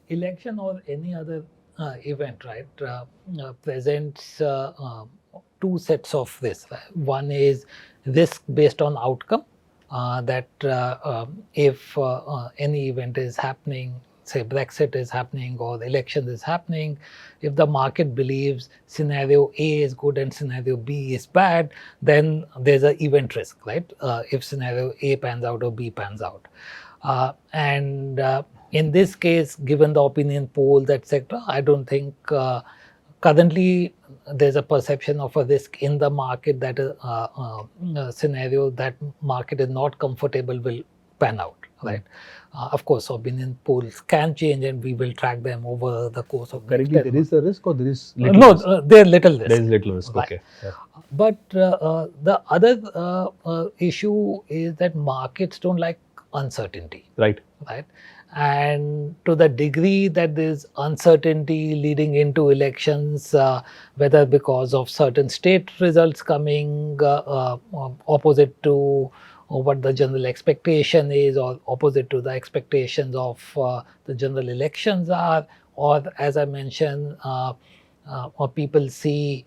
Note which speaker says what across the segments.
Speaker 1: election or any other event, right, presents two sets of risk. One is risk based on outcome, that if any event is happening, say Brexit is happening or the election is happening, if the market believes scenario A is good and scenario B is bad, then there's an event risk, right? If scenario A pans out or B pans out. And in this case, given the opinion polls, etc., I don't think currently there's a perception of a risk in the market that a scenario that market is not comfortable will pan out, right? Of course, opinion polls can change and we will track them over the course of
Speaker 2: currently there is a risk or there is little
Speaker 1: no,
Speaker 2: risk?
Speaker 1: there's little risk.
Speaker 2: There is little risk,
Speaker 1: right.
Speaker 2: okay. Yeah.
Speaker 1: But the other issue is that markets don't like uncertainty.
Speaker 2: Right.
Speaker 1: Right. And to the degree that there's uncertainty leading into elections, whether because of certain state results coming opposite to what the general expectation is or opposite to the expectations of the general elections are, or as I mentioned, or people see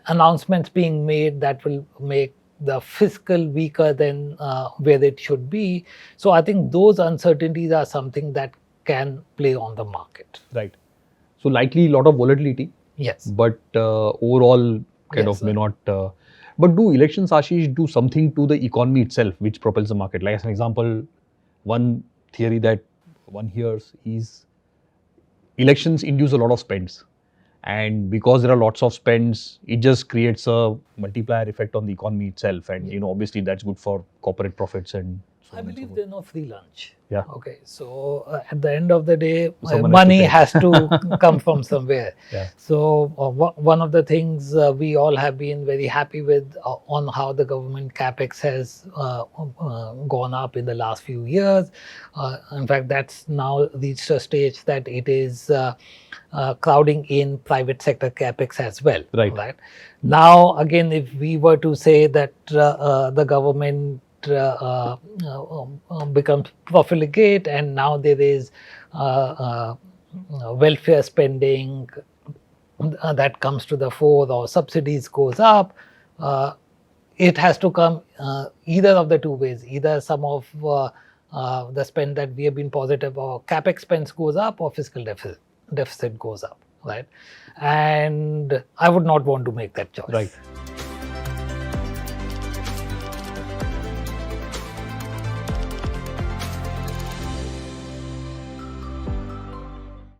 Speaker 1: announcements being made that will make the fiscal weaker than where it should be. So I think those uncertainties are something that can play on the market.
Speaker 2: Right. So likely a lot of volatility.
Speaker 1: Yes.
Speaker 2: But overall kind of may not. But do elections, Ashish, do something to the economy itself which propels the market? Like as an example, one theory that one hears is elections induce a lot of spends. And because there are lots of spends, it just creates a multiplier effect on the economy itself. And, you know, obviously that's good for corporate profits and so
Speaker 1: I
Speaker 2: on.
Speaker 1: believe there's no free lunch.
Speaker 2: Yeah.
Speaker 1: Okay. So at the end of the day,
Speaker 2: Someone
Speaker 1: money has to come from somewhere.
Speaker 2: Yeah.
Speaker 1: So one of the things we all have been very happy with on how the government capex has gone up in the last few years. In fact, that's now reached a stage that it is crowding in private sector capex as well.
Speaker 2: Right.
Speaker 1: Now, again, if we were to say that the government becomes profligate and now there is welfare spending that comes to the fore or subsidies goes up, it has to come either of the two ways. Either some of the spend that we have been positive or capex spends goes up or fiscal deficit goes up, right? And I would not want to make that choice.
Speaker 2: Right.